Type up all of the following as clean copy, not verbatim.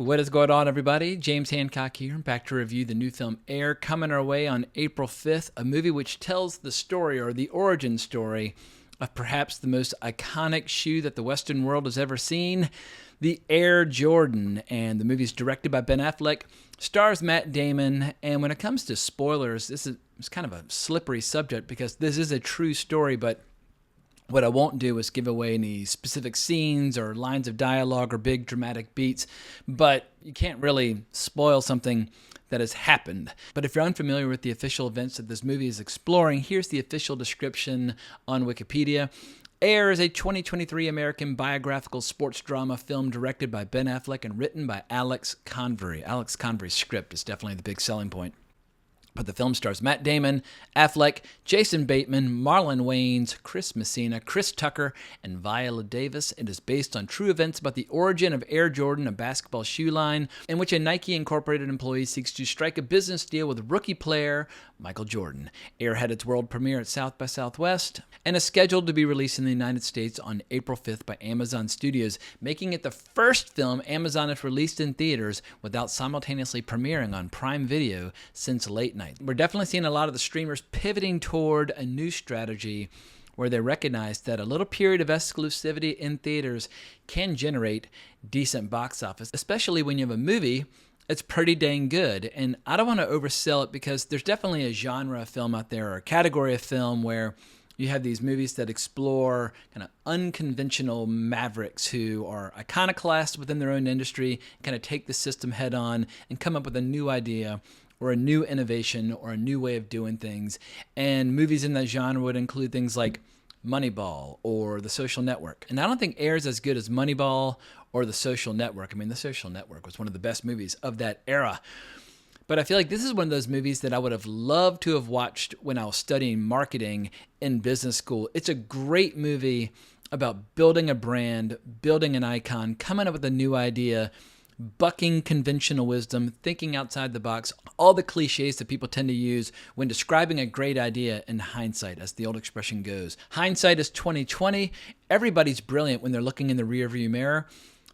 What is going on, everybody? James Hancock here, back to review the new film Air, coming our way on April 5th, a movie which tells the story, or the origin story, of perhaps the most iconic shoe that the Western world has ever seen, the Air Jordan. And the movie is directed by Ben Affleck, stars Matt Damon, and when it comes to spoilers, this is kind of a slippery subject because this is a true story, but what I won't do is give away any specific scenes or lines of dialogue or big dramatic beats, but you can't really spoil something that has happened. But if you're unfamiliar with the official events that this movie is exploring, here's the official description on Wikipedia. Air is a 2023 American biographical sports drama film directed by Ben Affleck and written by Alex Convery. Alex Convery's script is definitely the big selling point. But the film stars Matt Damon, Affleck, Jason Bateman, Marlon Wayans, Chris Messina, Chris Tucker, and Viola Davis. It is based on true events about the origin of Air Jordan, a basketball shoe line, in which a Nike Incorporated employee seeks to strike a business deal with rookie player Michael Jordan. Air had its world premiere at South by Southwest and is scheduled to be released in the United States on April 5th by Amazon Studios, making it the first film Amazon has released in theaters without simultaneously premiering on Prime Video since late night. We're definitely seeing a lot of the streamers pivoting toward a new strategy where they recognize that a little period of exclusivity in theaters can generate decent box office, especially when you have a movie that's pretty dang good. And I don't want to oversell it because there's definitely a genre of film out there or a category of film where you have these movies that explore kind of unconventional mavericks who are iconoclasts within their own industry, kind of take the system head on and come up with a new idea or a new innovation or a new way of doing things. And movies in that genre would include things like Moneyball or The Social Network. And I don't think Air is as good as Moneyball or The Social Network. I mean, The Social Network was one of the best movies of that era. But I feel like this is one of those movies that I would have loved to have watched when I was studying marketing in business school. It's a great movie about building a brand, building an icon, coming up with a new idea, bucking conventional wisdom, thinking outside the box, all the cliches that people tend to use when describing a great idea in hindsight, as the old expression goes. Hindsight is 20/20. Everybody's brilliant when they're looking in the rearview mirror.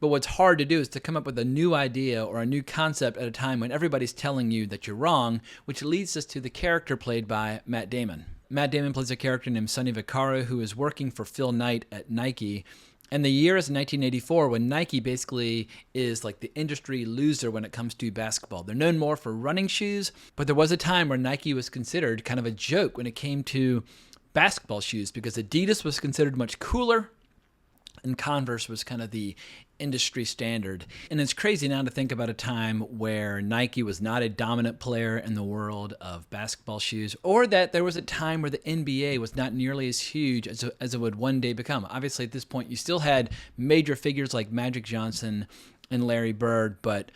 But what's hard to do is to come up with a new idea or a new concept at a time when everybody's telling you that you're wrong, which leads us to the character played by Matt Damon. Matt Damon plays a character named Sonny Vaccaro who is working for Phil Knight at Nike. And the year is 1984 when Nike basically is like the industry loser when it comes to basketball. They're known more for running shoes, but there was a time where Nike was considered kind of a joke when it came to basketball shoes because Adidas was considered much cooler and Converse was kind of the industry standard. And it's crazy now to think about a time where Nike was not a dominant player in the world of basketball shoes, or that there was a time where the NBA was not nearly as huge as it would one day become. Obviously, at this point, you still had major figures like Magic Johnson and Larry Bird, but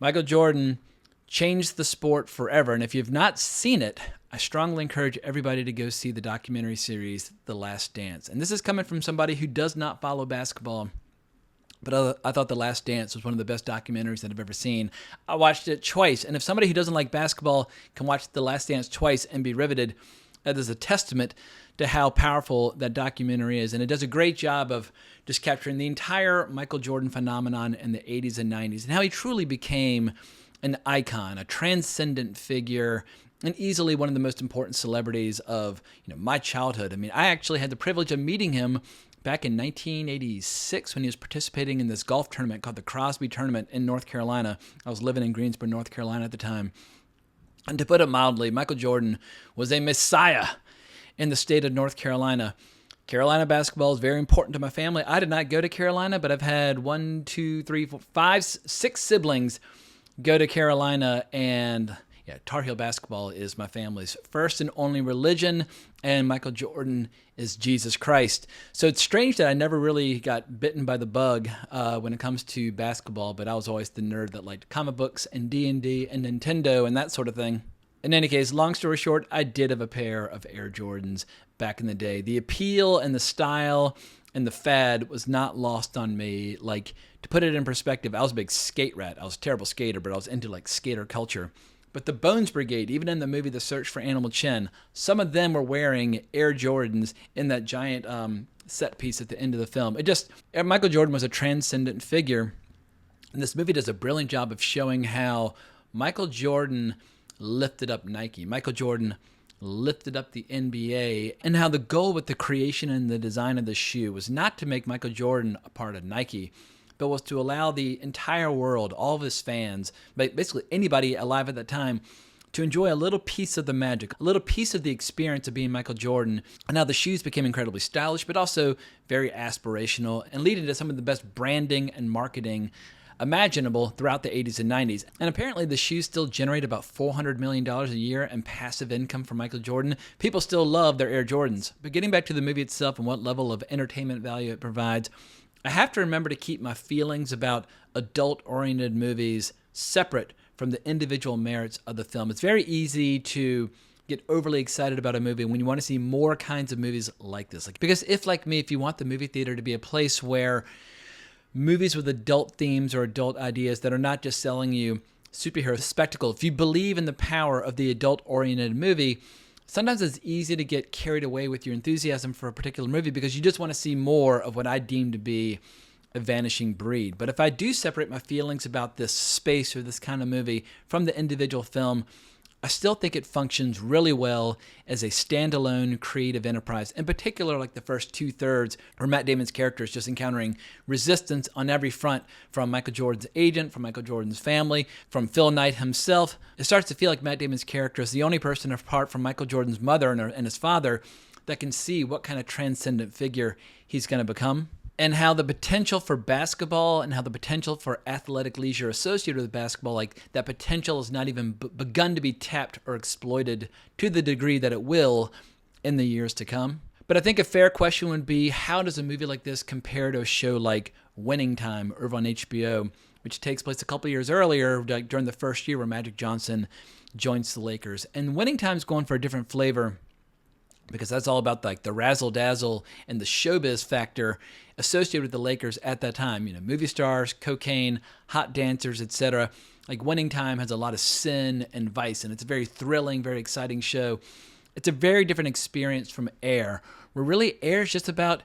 Michael Jordan changed the sport forever. And if you've not seen it, I strongly encourage everybody to go see the documentary series, The Last Dance. And this is coming from somebody who does not follow basketball, but I thought The Last Dance was one of the best documentaries that I've ever seen. I watched it twice, and if somebody who doesn't like basketball can watch The Last Dance twice and be riveted, that is a testament to how powerful that documentary is. And it does a great job of just capturing the entire Michael Jordan phenomenon in the 80s and 90s and how he truly became an icon, a transcendent figure, and easily one of the most important celebrities of my childhood. I mean, I actually had the privilege of meeting him back in 1986 when he was participating in this golf tournament called the Crosby Tournament in North Carolina. I was living in Greensboro, North Carolina at the time. And to put it mildly, Michael Jordan was a messiah in the state of North Carolina. Carolina basketball is very important to my family. I did not go to Carolina, but I've had 6 siblings go to Carolina, and Tar Heel basketball is my family's first and only religion, and Michael Jordan is Jesus Christ. So it's strange that I never really got bitten by the bug when it comes to basketball, but I was always the nerd that liked comic books and D&D and Nintendo and that sort of thing. In any case, long story short, I did have a pair of Air Jordans back in the day. The appeal and the style and the fad was not lost on me. Like, to put it in perspective, I was a big skate rat. I was a terrible skater, but I was into like skater culture. But the Bones Brigade, even in the movie The Search for Animal Chin, some of them were wearing Air Jordans in that giant set piece at the end of the film. Michael Jordan was a transcendent figure And this movie does a brilliant job of showing how Michael Jordan lifted up Nike. Michael Jordan lifted up the NBA, and how the goal with the creation and the design of the shoe was not to make Michael Jordan a part of Nike, but was to allow the entire world, all of his fans, basically anybody alive at that time, to enjoy a little piece of the magic, a little piece of the experience of being Michael Jordan. And how the shoes became incredibly stylish, but also very aspirational, and leading to some of the best branding and marketing imaginable throughout the 80s and 90s. And apparently the shoes still generate about $400 million a year in passive income for Michael Jordan. People still love their Air Jordans. But getting back to the movie itself and what level of entertainment value it provides, I have to remember to keep my feelings about adult-oriented movies separate from the individual merits of the film. It's very easy to get overly excited about a movie when you want to see more kinds of movies like this. Because if, like me, if you want the movie theater to be a place where movies with adult themes or adult ideas that are not just selling you superhero spectacle, if you believe in the power of the adult-oriented movie, sometimes it's easy to get carried away with your enthusiasm for a particular movie because you just want to see more of what I deem to be a vanishing breed. But if I do separate my feelings about this space or this kind of movie from the individual film, I still think it functions really well as a standalone creative enterprise, in particular like the first two-thirds where Matt Damon's character is just encountering resistance on every front from Michael Jordan's agent, from Michael Jordan's family, from Phil Knight himself. It starts to feel like Matt Damon's character is the only person apart from Michael Jordan's mother and his father that can see what kind of transcendent figure he's going to become. And how the potential for basketball and how the potential for athletic leisure associated with basketball, like that potential is not even begun to be tapped or exploited to the degree that it will in the years to come. But I think a fair question would be, how does a movie like this compare to a show like Winning Time over on HBO, which takes place a couple years earlier, during the first year where Magic Johnson joins the Lakers? And Winning Time's going for a different flavor, because that's all about like the razzle-dazzle and the showbiz factor associated with the Lakers at that time. You know, movie stars, cocaine, hot dancers, etc. Like Winning Time has a lot of sin and vice, and it's a very thrilling, very exciting show. It's a very different experience from Air, where really Air is just about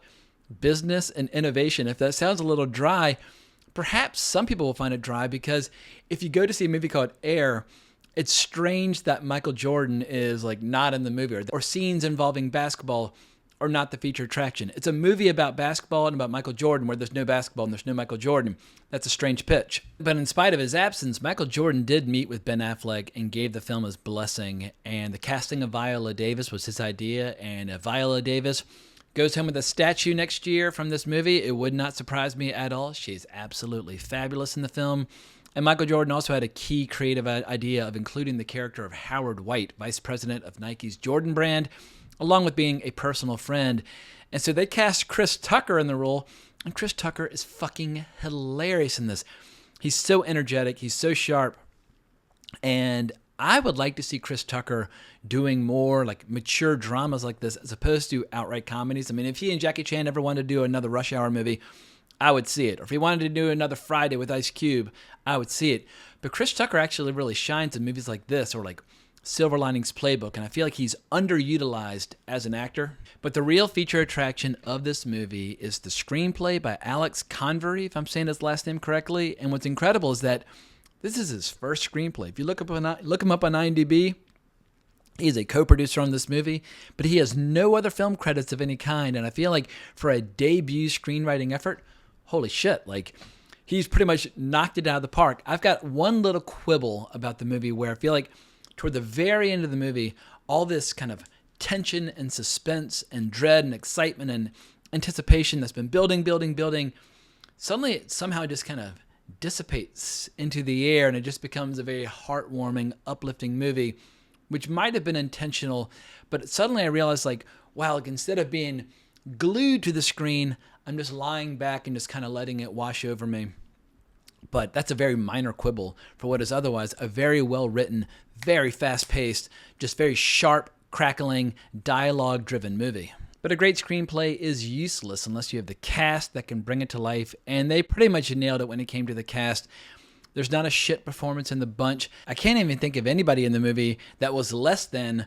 business and innovation. If that sounds a little dry, perhaps some people will find it dry, because if you go to see a movie called Air, it's strange that Michael Jordan is like not in the movie, or scenes involving basketball are not the feature attraction. It's a movie about basketball and about Michael Jordan where there's no basketball and there's no Michael Jordan. That's a strange pitch. But in spite of his absence, Michael Jordan did meet with Ben Affleck and gave the film his blessing. And the casting of Viola Davis was his idea. And if Viola Davis goes home with a statue next year from this movie, it would not surprise me at all. She's absolutely fabulous in the film. And Michael Jordan also had a key creative idea of including the character of Howard White, vice president of Nike's Jordan brand, along with being a personal friend. And so they cast Chris Tucker in the role, and Chris Tucker is fucking hilarious in this. He's so energetic, he's so sharp, and I would like to see Chris Tucker doing more like mature dramas like this as opposed to outright comedies. I mean, if he and Jackie Chan ever wanted to do another Rush Hour movie, I would see it. Or if he wanted to do another Friday with Ice Cube, I would see it. But Chris Tucker actually really shines in movies like this, or like Silver Linings Playbook, and I feel like he's underutilized as an actor. But the real feature attraction of this movie is the screenplay by Alex Convery, if I'm saying his last name correctly. And what's incredible is that this is his first screenplay. If you look him up on IMDb, he's a co-producer on this movie, but he has no other film credits of any kind. And I feel like for a debut screenwriting effort, holy shit, like he's pretty much knocked it out of the park. I've got one little quibble about the movie where I feel like toward the very end of the movie, all this kind of tension and suspense and dread and excitement and anticipation that's been building, suddenly it somehow just kind of dissipates into the air, and it just becomes a very heartwarming, uplifting movie, which might have been intentional, but suddenly I realized, like, wow, like instead of being glued to the screen, I'm just lying back and just kind of letting it wash over me. But that's a very minor quibble for what is otherwise a very well-written, very fast-paced, just very sharp, crackling, dialogue-driven movie. But a great screenplay is useless unless you have the cast that can bring it to life, and they pretty much nailed it when it came to the cast. There's not a shit performance in the bunch. I can't even think of anybody in the movie that was less than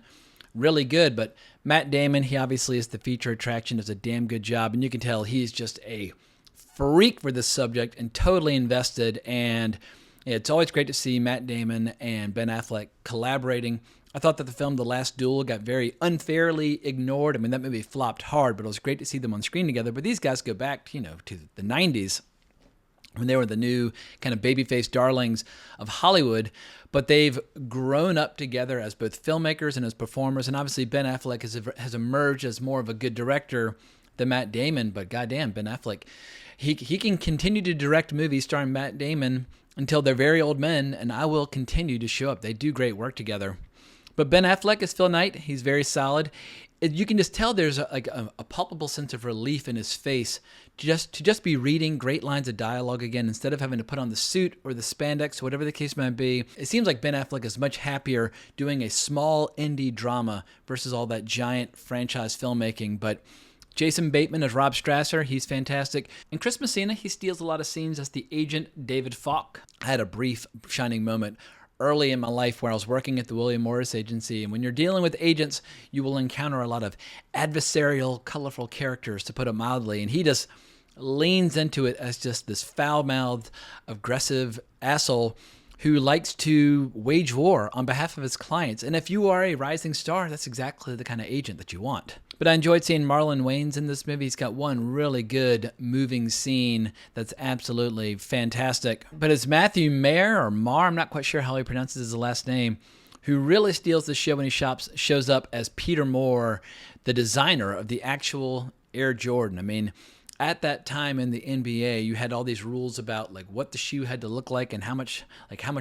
really good, but Matt Damon, he obviously is the feature attraction, does a damn good job, and you can tell he's just a freak for this subject and totally invested. And it's always great to see Matt Damon and Ben Affleck collaborating. I thought that the film The Last Duel got very unfairly ignored. I mean, that movie flopped hard, but it was great to see them on screen together. But these guys go back, to the 90s when they were the new kind of babyface darlings of Hollywood. But they've grown up together as both filmmakers and as performers. And obviously Ben Affleck has emerged as more of a good director than Matt Damon. But goddamn, Ben Affleck, he can continue to direct movies starring Matt Damon until they're very old men, and I will continue to show up. They do great work together. But Ben Affleck is Phil Knight. He's very solid. You can just tell there's a palpable sense of relief in his face to just be reading great lines of dialogue again instead of having to put on the suit or the spandex, whatever the case might be. It seems like Ben Affleck is much happier doing a small indie drama versus all that giant franchise filmmaking. But Jason Bateman as Rob Strasser, he's fantastic. And Chris Messina, he steals a lot of scenes as the agent David Falk. I had a brief shining moment early in my life where I was working at the William Morris Agency. And when you're dealing with agents, you will encounter a lot of adversarial, colorful characters, to put it mildly. And he just leans into it as just this foul-mouthed, aggressive asshole who likes to wage war on behalf of his clients. And if you are a rising star, that's exactly the kind of agent that you want. But I enjoyed seeing Marlon Wayans in this movie. He's got one really good moving scene that's absolutely fantastic. But it's Matthew Maher, or Marr, I'm not quite sure how he pronounces his last name, who really steals the show when he shows up as Peter Moore, the designer of the actual Air Jordan. I mean, at that time in the NBA, you had all these rules about like what the shoe had to look like and how much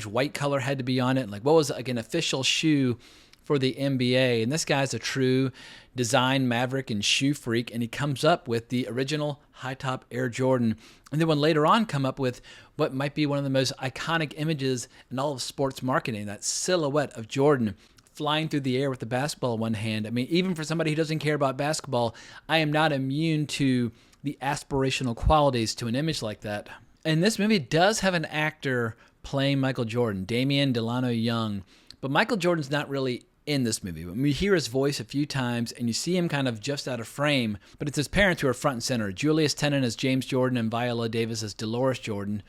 white color had to be on it, and like what was like an official shoe for the NBA. And this guy's a true design maverick and shoe freak, and he comes up with the original high top Air Jordan, and then would later on come up with what might be one of the most iconic images in all of sports marketing, that silhouette of Jordan flying through the air with the basketball in one hand. I mean, even for somebody who doesn't care about basketball, I am not immune to the aspirational qualities to an image like that. And this movie does have an actor playing Michael Jordan, Damian Delano Young, but Michael Jordan's not really in this movie. We hear his voice a few times, and you see him kind of just out of frame, but it's his parents who are front and center. Julius Tennant as James Jordan and Viola Davis as Dolores Jordan,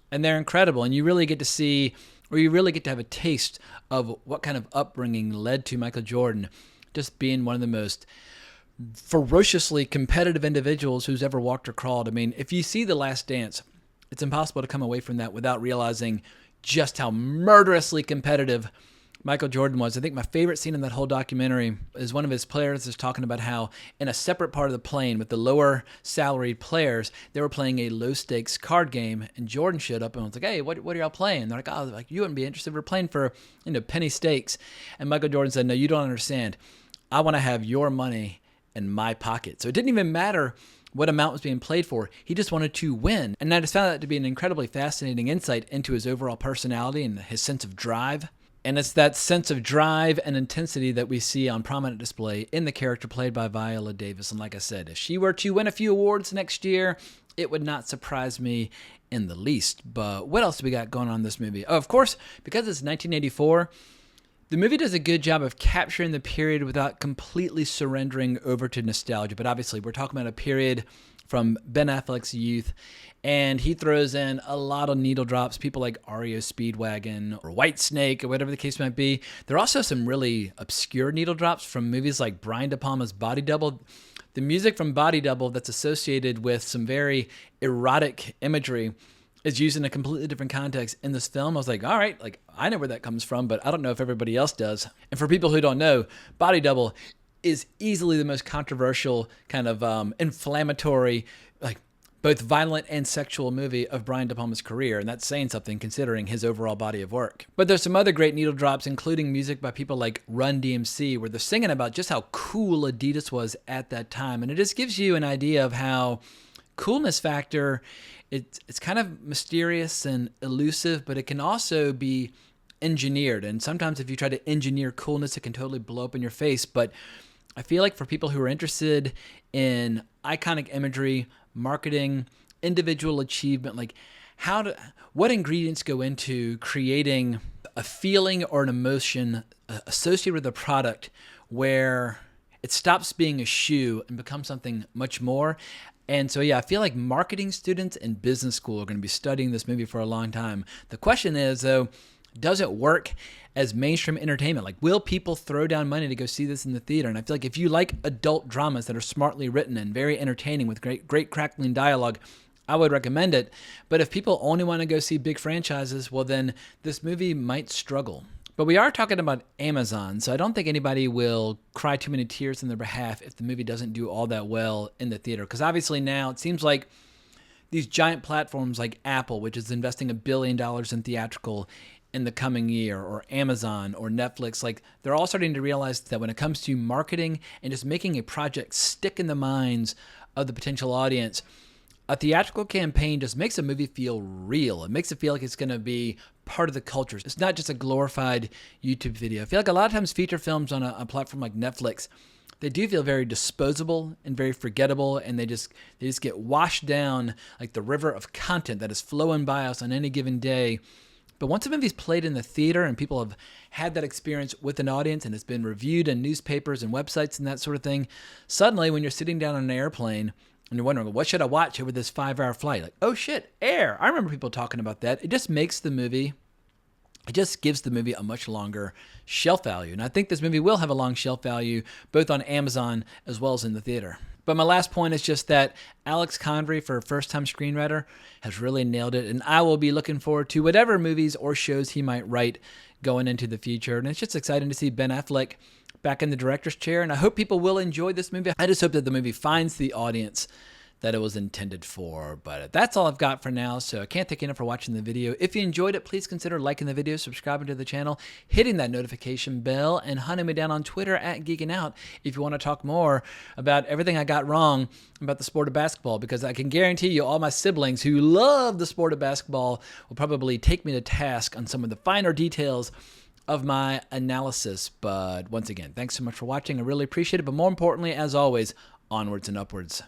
and they're incredible, and you really get to see, or you really get to have a taste of what kind of upbringing led to Michael Jordan just being one of the most ferociously competitive individuals who's ever walked or crawled. I mean, if you see The Last Dance, it's impossible to come away from that without realizing just how murderously competitive Michael Jordan was. I think my favorite scene in that whole documentary is one of his players is talking about how in a separate part of the plane with the lower salaried players, they were playing a low stakes card game, and Jordan showed up and was like, "Hey, what are y'all playing?" And they're like, you wouldn't be interested. We're playing for, penny stakes. And Michael Jordan said, "No, you don't understand. I want to have your money in my pocket." So it didn't even matter what amount was being played for. He just wanted to win. And I just found that to be an incredibly fascinating insight into his overall personality and his sense of drive. And it's that sense of drive and intensity that we see on prominent display in the character played by Viola Davis. And like I said, if she were to win a few awards next year, it would not surprise me in the least. But what else do we got going on in this movie? Oh, of course, because it's 1984, the movie does a good job of capturing the period without completely surrendering over to nostalgia. But obviously, we're talking about a period from Ben Affleck's youth, and he throws in a lot of needle drops, people like REO Speedwagon or Whitesnake or whatever the case might be. There are also some really obscure needle drops from movies like Brian De Palma's Body Double. The music from Body Double that's associated with some very erotic imagery is used in a completely different context in this film. I was like, all right, like I know where that comes from, but I don't know if everybody else does. And for people who don't know, Body Double is easily the most controversial kind of inflammatory, like both violent and sexual movie of Brian De Palma's career, and that's saying something considering his overall body of work. But there's some other great needle drops, including music by people like Run DMC, where they're singing about just how cool Adidas was at that time, and it just gives you an idea of how coolness factor, it's kind of mysterious and elusive, but it can also be engineered, and sometimes if you try to engineer coolness, it can totally blow up in your face. But I feel like for people who are interested in iconic imagery, marketing, individual achievement, like what ingredients go into creating a feeling or an emotion associated with a product where it stops being a shoe and becomes something much more. And so, yeah, I feel like marketing students in business school are going to be studying this movie for a long time. The question is, though, does it work as mainstream entertainment? Like, will people throw down money to go see this in the theater? And I feel like if you like adult dramas that are smartly written and very entertaining with great crackling dialogue, I would recommend it. But if people only want to go see big franchises, well, then this movie might struggle. But we are talking about Amazon, so I don't think anybody will cry too many tears on their behalf if the movie doesn't do all that well in the theater. Because obviously now it seems like these giant platforms like Apple, which is investing $1 billion in theatrical in the coming year, or Amazon or Netflix, like they're all starting to realize that when it comes to marketing and just making a project stick in the minds of the potential audience, a theatrical campaign just makes a movie feel real. It makes it feel like it's going to be part of the culture. It's not just a glorified YouTube video. I feel like a lot of times feature films on a platform like Netflix, they do feel very disposable and very forgettable, and they just get washed down like the river of content that is flowing by us on any given day. But once a movie's played in the theater and people have had that experience with an audience and it's been reviewed in newspapers and websites and that sort of thing, suddenly when you're sitting down on an airplane and you're wondering, what should I watch over this 5-hour flight? Like, oh shit, Air. I remember people talking about that. It just makes the movie, it just gives the movie a much longer shelf value. And I think this movie will have a long shelf value, both on Amazon as well as in the theater. But my last point is just that Alex Convery, for a first-time screenwriter, has really nailed it. And I will be looking forward to whatever movies or shows he might write going into the future. And it's just exciting to see Ben Affleck back in the director's chair. And I hope people will enjoy this movie. I just hope that the movie finds the audience that it was intended for. But that's all I've got for now, so I can't thank you enough for watching the video. If you enjoyed it, please consider liking the video, subscribing to the channel, hitting that notification bell, and hunting me down on Twitter at Geeking Out if you want to talk more about everything I got wrong about the sport of basketball, because I can guarantee you all my siblings who love the sport of basketball will probably take me to task on some of the finer details of my analysis. But once again, thanks so much for watching. I really appreciate it. But more importantly, as always, onwards and upwards.